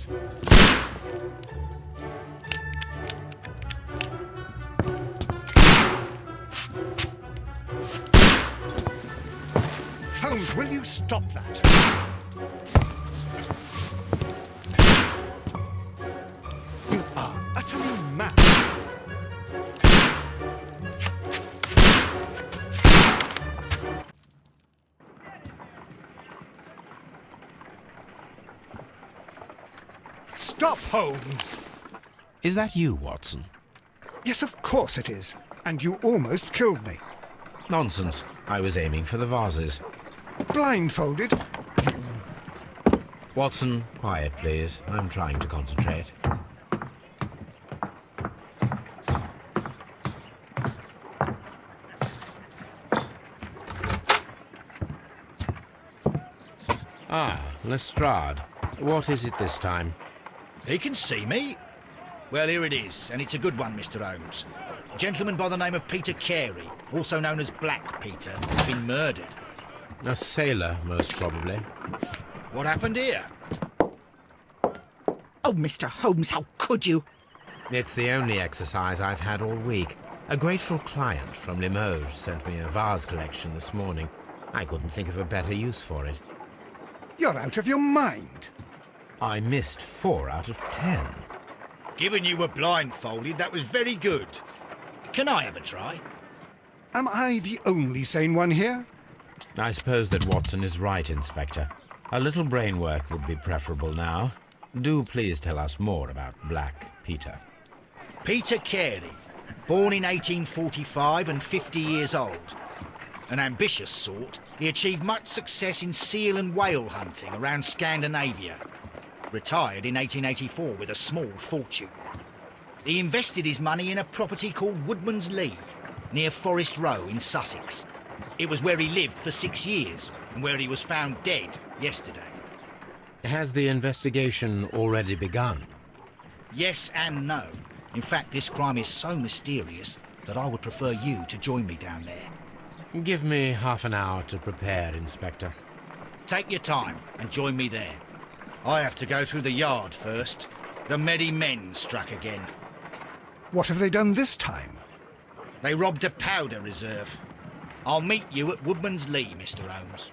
Holmes. Holmes, will you stop that? You are utterly mad. Stop, Holmes! Is that you, Watson? Yes, of course it is. And you almost killed me. Nonsense. I was aiming for the vases. Blindfolded? Watson, quiet, please. I'm trying to concentrate. Ah, Lestrade. What is it this time? He can see me. Well, here it is, and it's a good one, Mr. Holmes. A gentleman by the name of Peter Carey, also known as Black Peter, has been murdered. A sailor, most probably. What happened here? Oh, Mr. Holmes, how could you? It's the only exercise I've had all week. A grateful client from Limoges sent me a vase collection this morning. I couldn't think of a better use for it. You're out of your mind. I missed 4 out of 10. Given you were blindfolded, that was very good. Can I have a try? Am I the only sane one here? I suppose that Watson is right, Inspector. A little brain work would be preferable now. Do please tell us more about Black Peter. Peter Carey, born in 1845 and 50 years old. An ambitious sort, he achieved much success in seal and whale hunting around Scandinavia. Retired in 1884 with a small fortune. He invested his money in a property called Woodman's Lee, near Forest Row in Sussex. It was where he lived for 6 years, and where he was found dead yesterday. Has the investigation already begun? Yes and no. In fact, this crime is so mysterious that I would prefer you to join me down there. Give me half an hour to prepare, Inspector. Take your time and join me there. I have to go through the yard first. The Medi Men struck again. What have they done this time? They robbed a powder reserve. I'll meet you at Woodman's Lee, Mr. Holmes.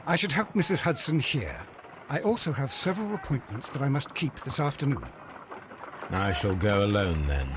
I should help Mrs. Hudson here. I also have several appointments that I must keep this afternoon. I shall go alone then.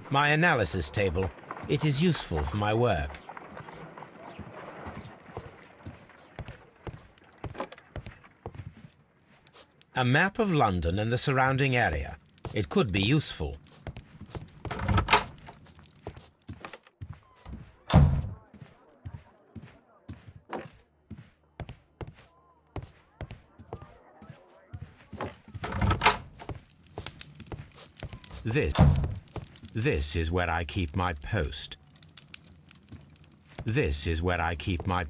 My analysis table. It is useful for my work. A map of London and the surrounding area. It could be useful. This is where I keep my post. This is where I keep my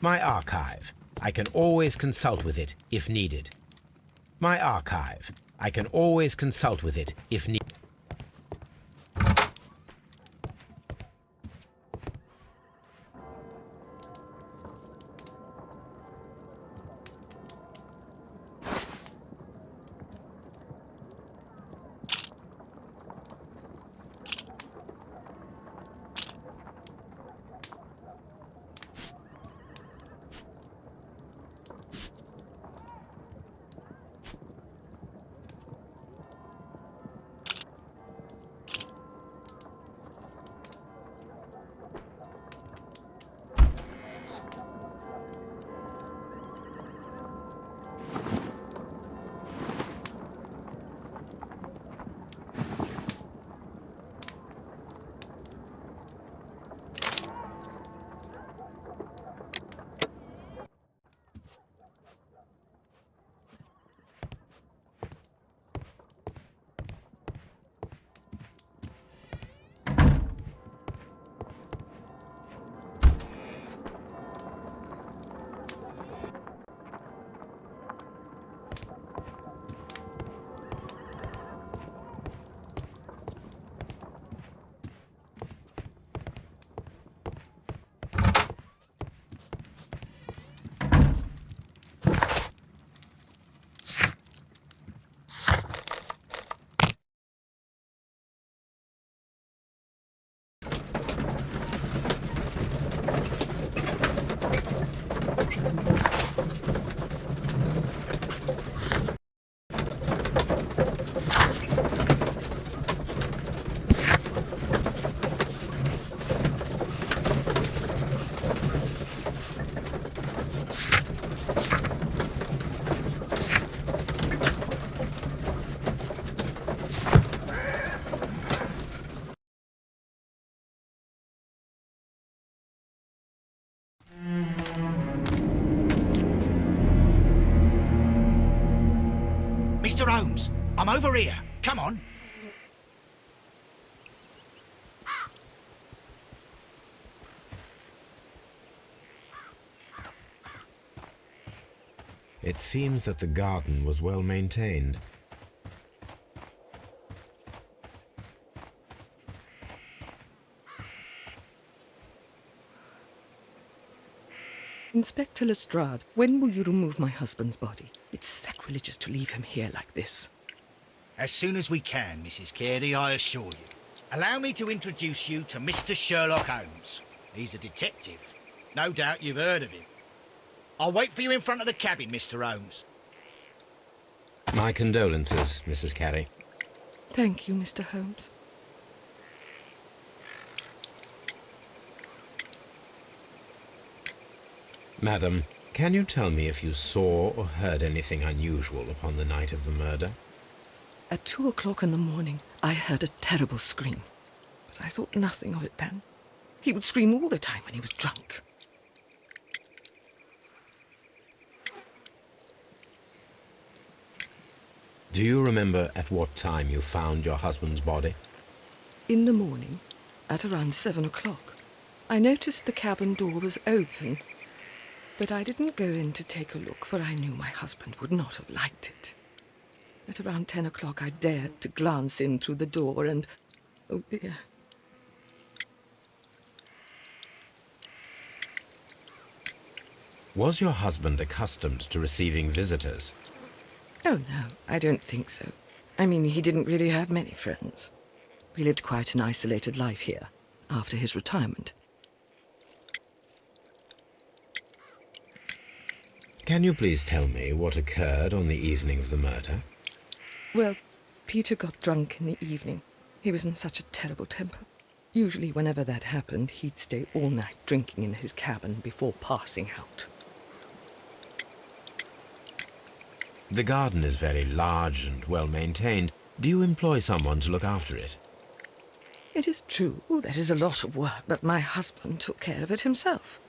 archive. I can always consult with it if needed. My archive. I can always consult with it if needed. Mr. Holmes, I'm over here. Come on. It seems that the garden was well maintained. Inspector Lestrade, when will you remove my husband's body? It's sacrilegious to leave him here like this. As soon as we can, Mrs. Carey, I assure you. Allow me to introduce you to Mr. Sherlock Holmes. He's a detective. No doubt you've heard of him. I'll wait for you in front of the cabin, Mr. Holmes. My condolences, Mrs. Carey. Thank you, Mr. Holmes. Madam, can you tell me if you saw or heard anything unusual upon the night of the murder? At 2 o'clock in the morning, I heard a terrible scream. But I thought nothing of it then. He would scream all the time when he was drunk. Do you remember at what time you found your husband's body? In the morning, at around 7 o'clock, I noticed the cabin door was open. But I didn't go in to take a look, for I knew my husband would not have liked it. At around 10 o'clock, I dared to glance in through the door and... oh dear. Was your husband accustomed to receiving visitors? Oh no, I don't think so. I mean, he didn't really have many friends. He lived quite an isolated life here, after his retirement. Can you please tell me what occurred on the evening of the murder? Well, Peter got drunk in the evening. He was in such a terrible temper. Usually whenever that happened, he'd stay all night drinking in his cabin before passing out. The garden is very large and well maintained. Do you employ someone to look after it? It is true, there is a lot of work, but my husband took care of it himself.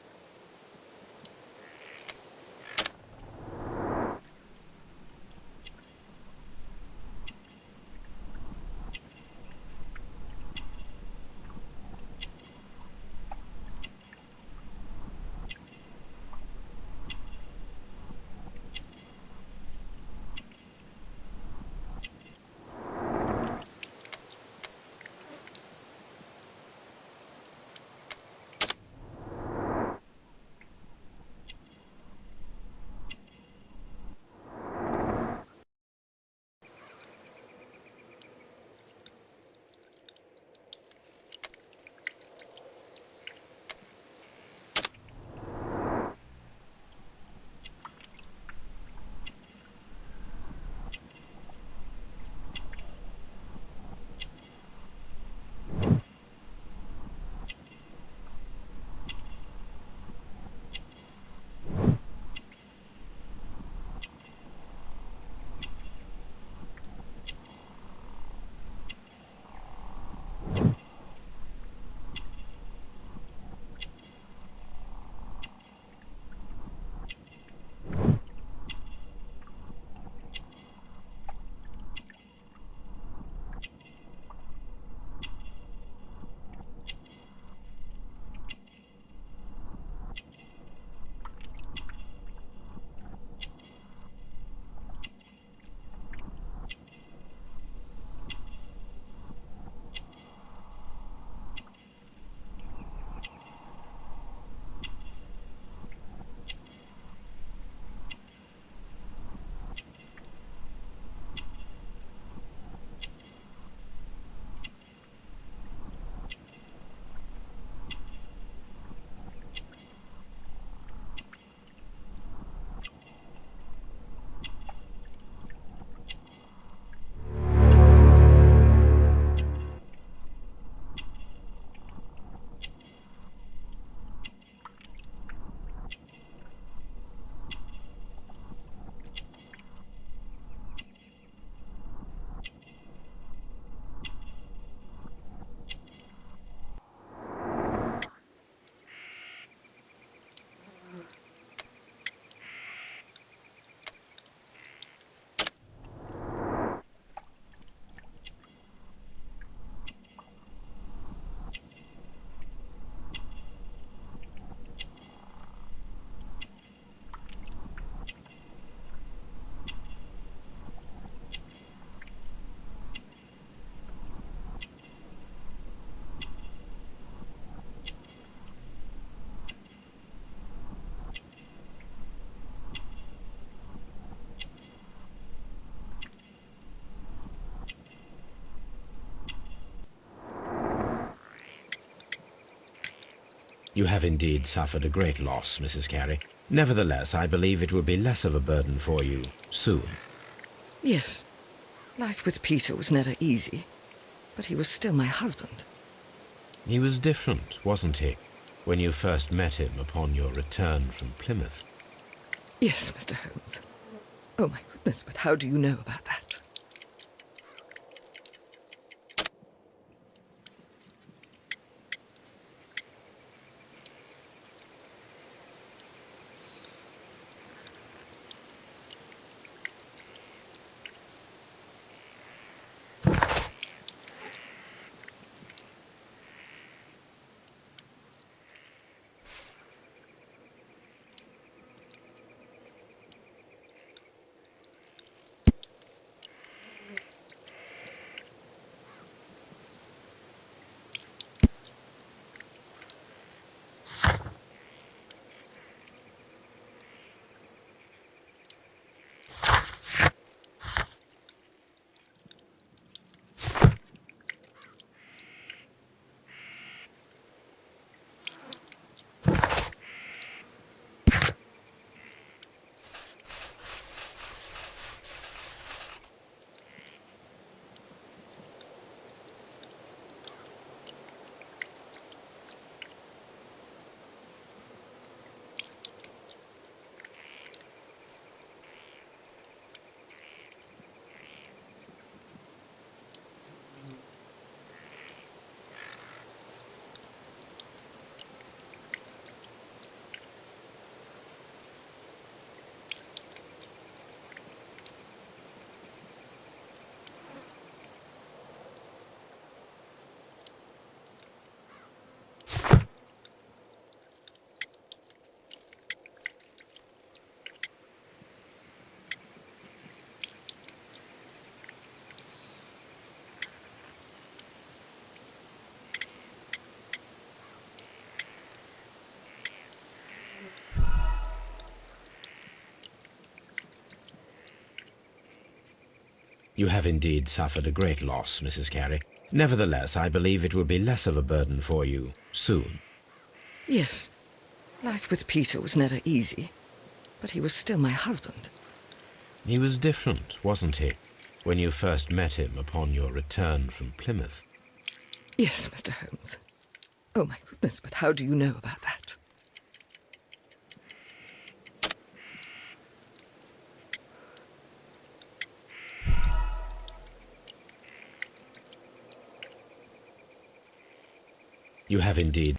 You have indeed suffered a great loss, Mrs. Carey. Nevertheless, I believe it will be less of a burden for you soon. Yes. Life with Peter was never easy, but he was still my husband. He was different, wasn't he, when you first met him upon your return from Plymouth? Yes, Mr. Holmes. Oh, my goodness, but how do you know about that? You have indeed suffered a great loss, Mrs. Carey. Nevertheless, I believe it will be less of a burden for you soon. Yes. Life with Peter was never easy, but he was still my husband. He was different, wasn't he, when you first met him upon your return from Plymouth? Yes, Mr. Holmes. Oh, my goodness, but how do you know about that? You have indeed.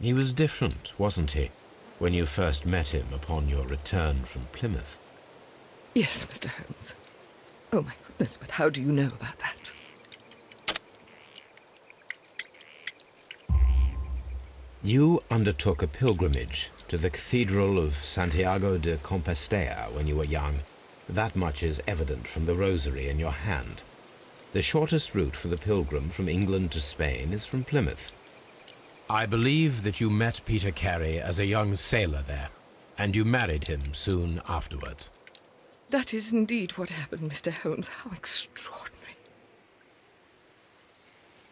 He was different, wasn't he, when you first met him upon your return from Plymouth? Yes, Mr. Holmes. Oh, my goodness, but how do you know about that? You undertook a pilgrimage to the Cathedral of Santiago de Compostela when you were young. That much is evident from the rosary in your hand. The shortest route for the pilgrim from England to Spain is from Plymouth. I believe that you met Peter Carey as a young sailor there, and you married him soon afterwards. That is indeed what happened, Mr. Holmes. How extraordinary.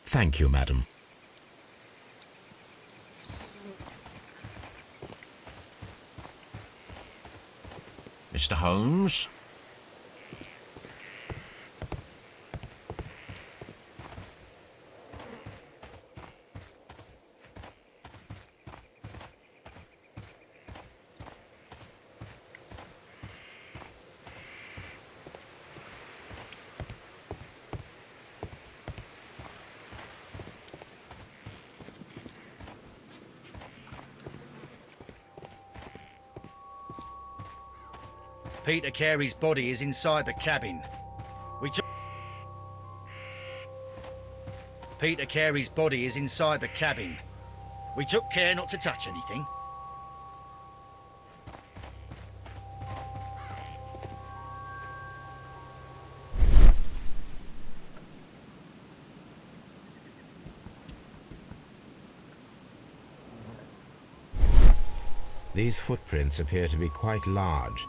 Thank you, madam. Mr. Holmes? Peter Carey's body is inside the cabin. Peter Carey's body is inside the cabin. We took care not to touch anything. These footprints appear to be quite large.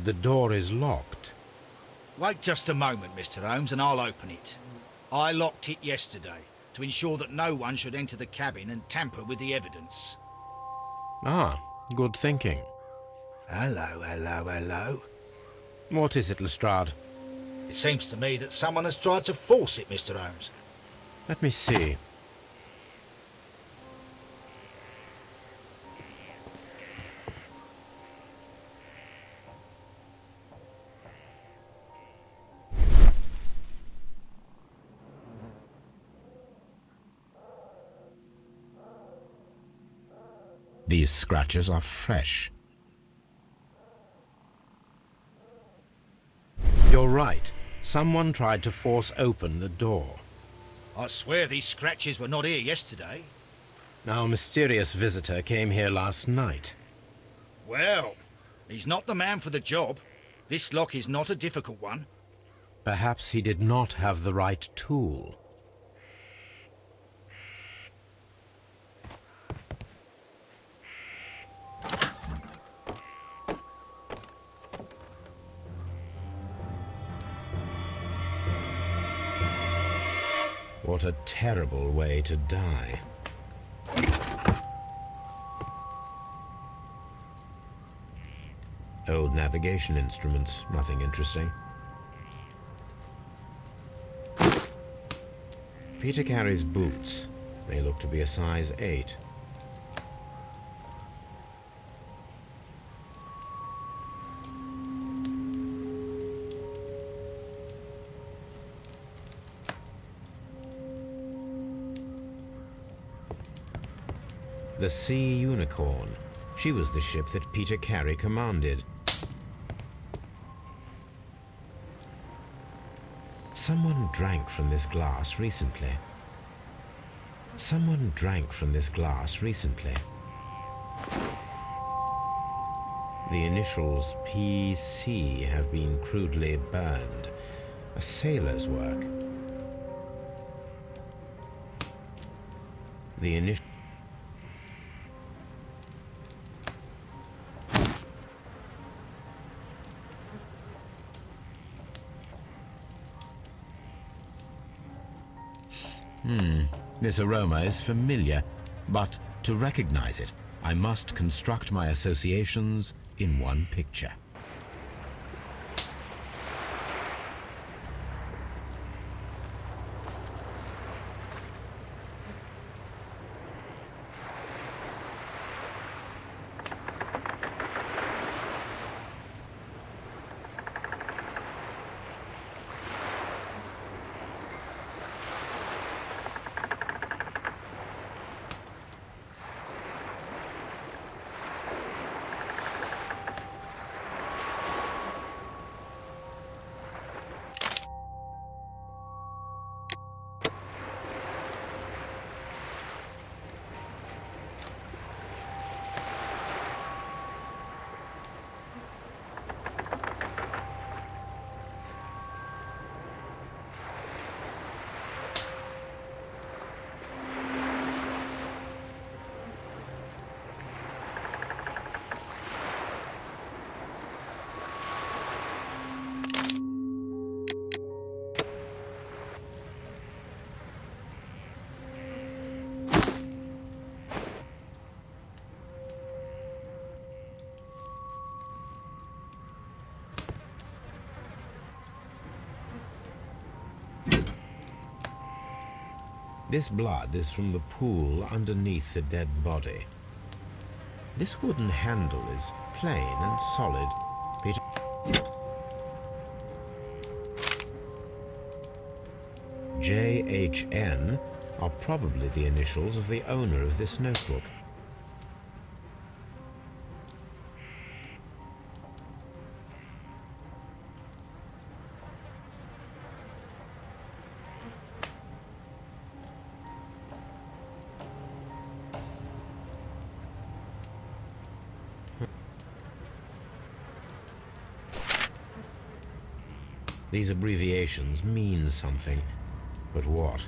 the door is locked. Wait just a moment, Mr. Holmes, and I'll open it. I locked it yesterday to ensure that no one should enter the cabin and tamper with the evidence. Ah, good thinking. Hello, hello, hello. What is it, Lestrade? It seems to me that someone has tried to force it, Mr. Holmes. Let me see. These scratches are fresh. You're right. Someone tried to force open the door. I swear these scratches were not here yesterday. Our mysterious visitor came here last night. Well, he's not the man for the job. This lock is not a difficult one. Perhaps he did not have the right tool. What a terrible way to die. Old navigation instruments, nothing interesting. Peter Carey's boots. They look to be a size 8. The Sea Unicorn. She was the ship that Peter Carey commanded. Someone drank from this glass recently. Someone drank from this glass recently. The initials PC have been crudely burned. A sailor's work. The initial... This aroma is familiar, but to recognize it, I must construct my associations in one picture. This blood is from the pool underneath the dead body. This wooden handle is plain and solid. Peter... J.H.N. are probably the initials of the owner of this notebook. These abbreviations mean something, but what?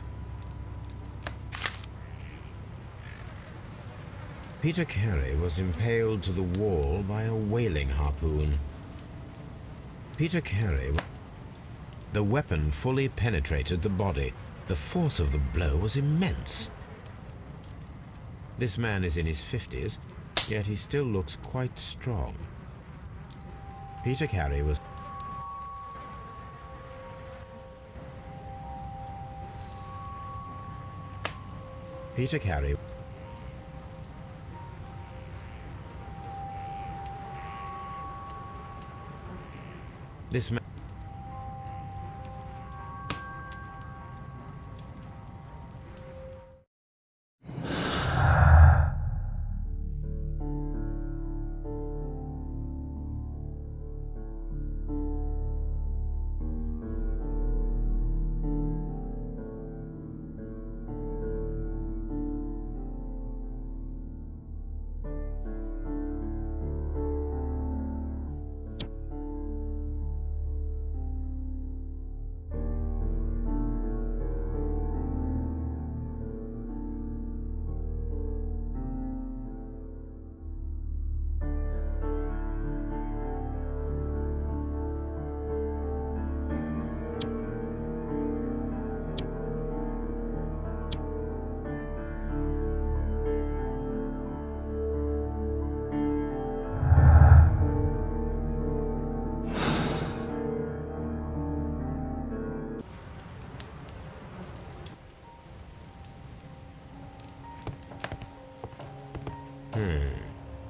Peter Carey was impaled to the wall by a whaling harpoon. Peter Carey... The weapon fully penetrated the body. The force of the blow was immense. This man is in his 50s, yet he still looks quite strong. Peter Carey was... Peter Carey... This man...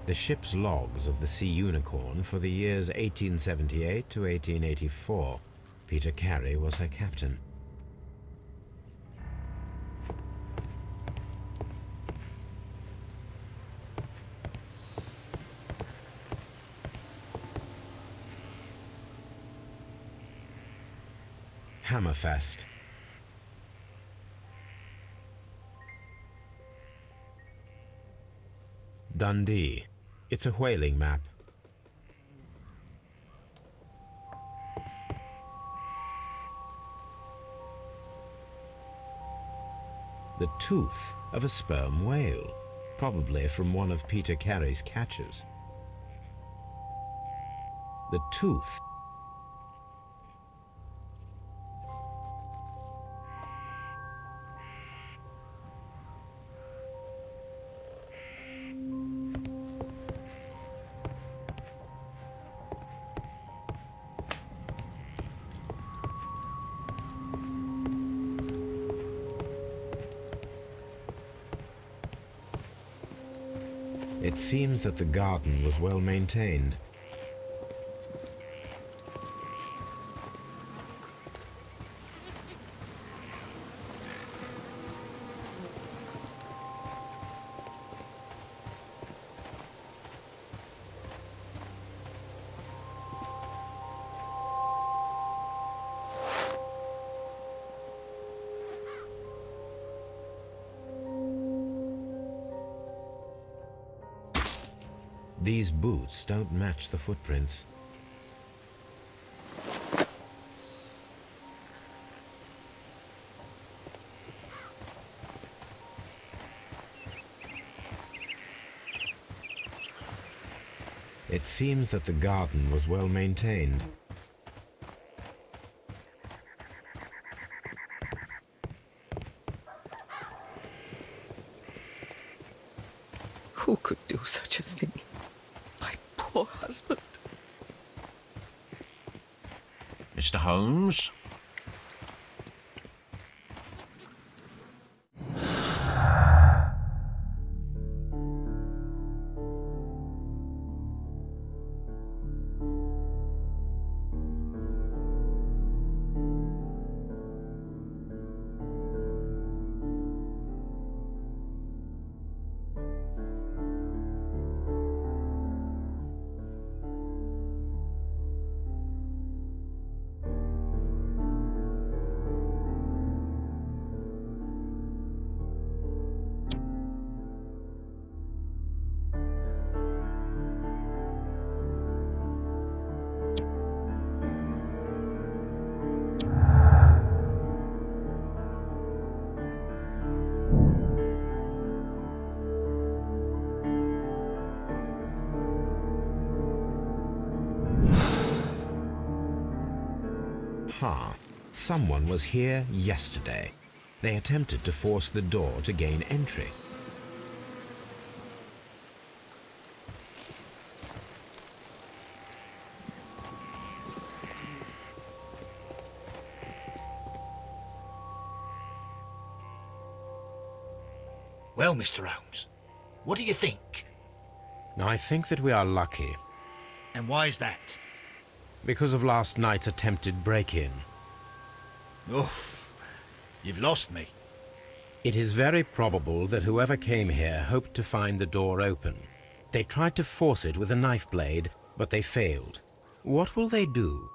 The ship's logs of the Sea Unicorn for the years 1878 to 1884. Peter Carey was her captain. Hammerfest. Dundee. It's a whaling map. The tooth of a sperm whale, probably from one of Peter Carey's catches. The tooth. It seems that the garden was well maintained. These boots don't match the footprints. It seems that the garden was well maintained. Who could do such a thing? My poor husband. Mr. Holmes? Aha. Someone was here yesterday. They attempted to force the door to gain entry. Well, Mr. Holmes, what do you think? I think that we are lucky. And why is that? Because of last night's attempted break-in. Oh, you've lost me. It is very probable that whoever came here hoped to find the door open. They tried to force it with a knife blade, but they failed. What will they do?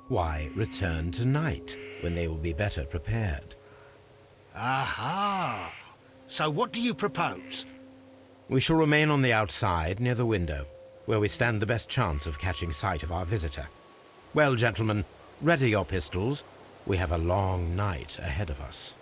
Why, return tonight, when they will be better prepared. Aha! So what do you propose? We shall remain on the outside, near the window, where we stand the best chance of catching sight of our visitor. Well, gentlemen, ready your pistols. We have a long night ahead of us.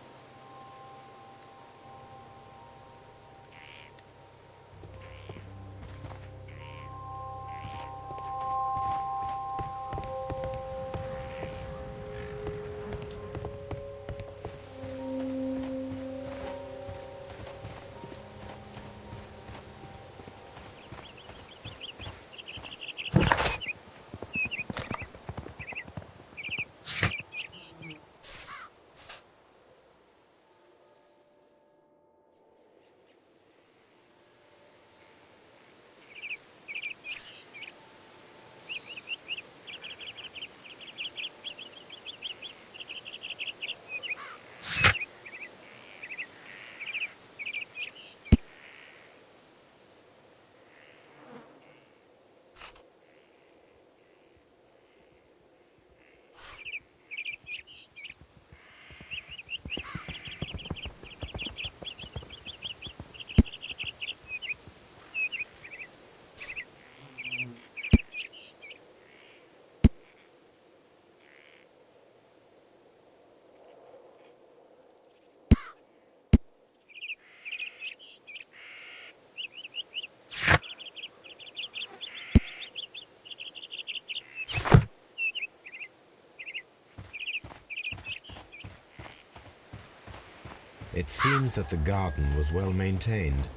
It seems that the garden was well maintained.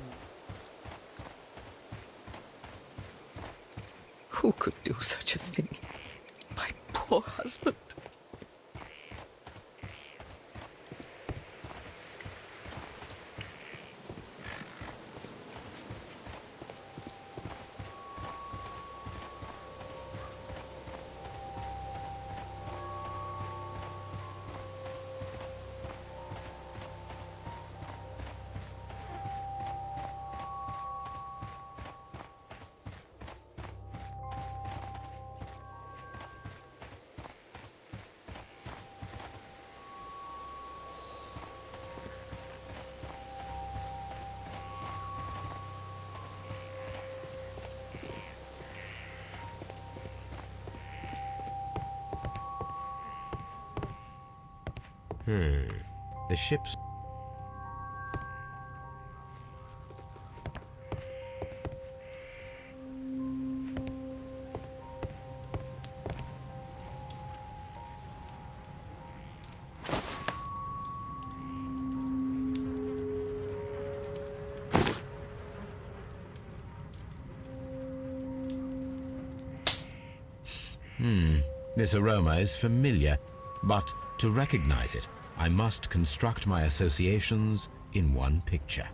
Who could do such a thing? My poor husband. The ship's... This aroma is familiar, but to recognize it, I must construct my associations in one picture.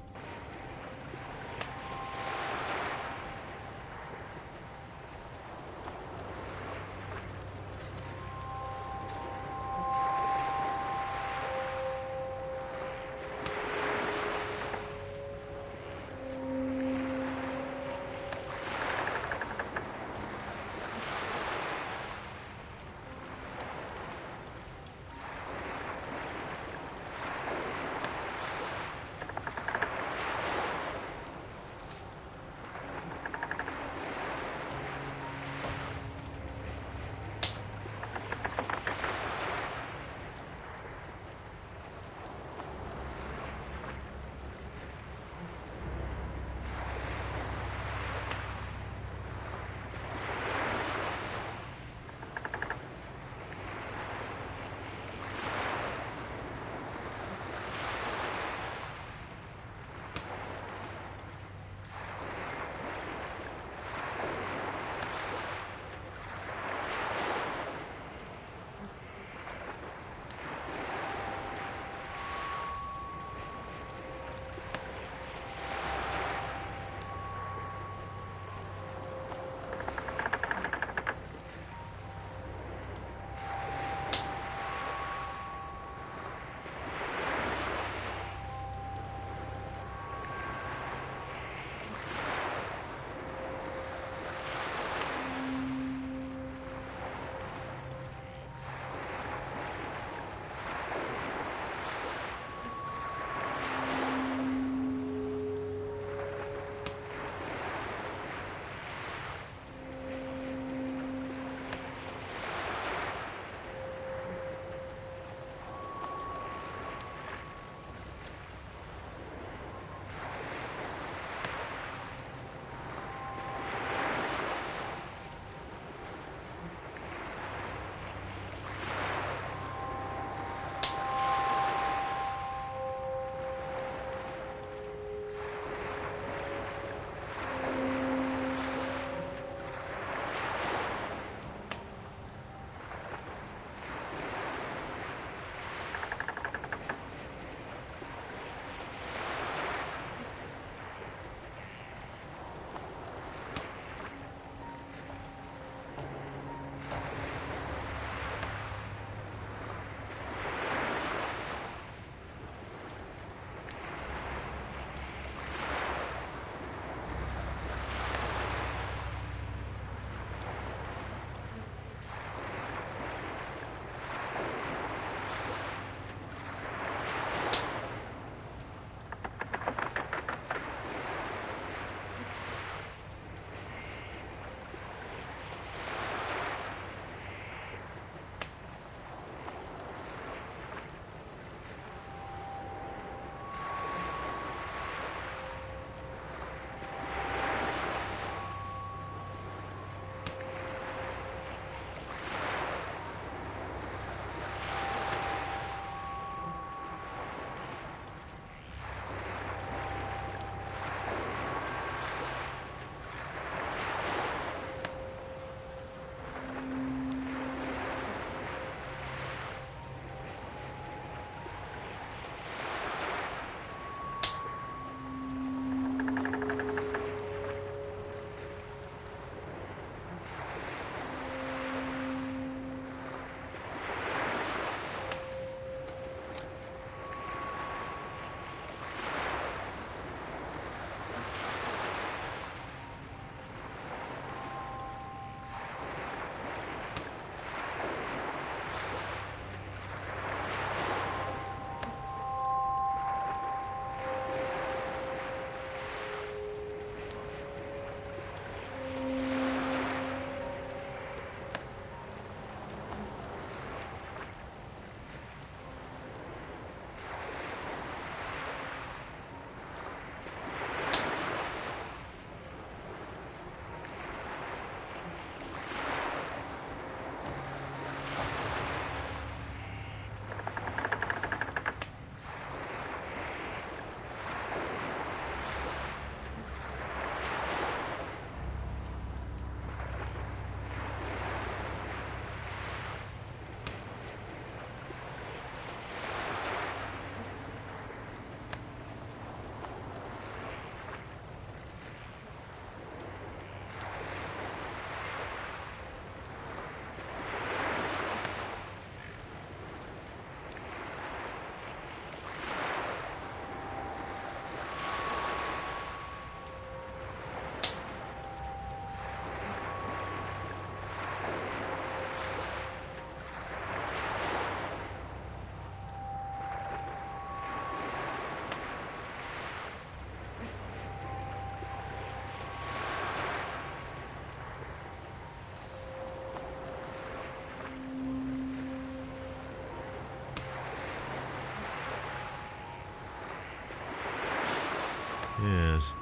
Yes.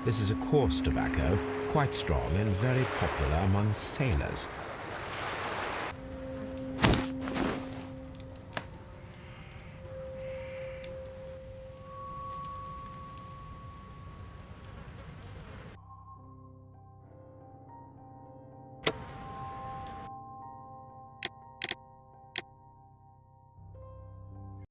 This is a coarse tobacco, quite strong and very popular among sailors.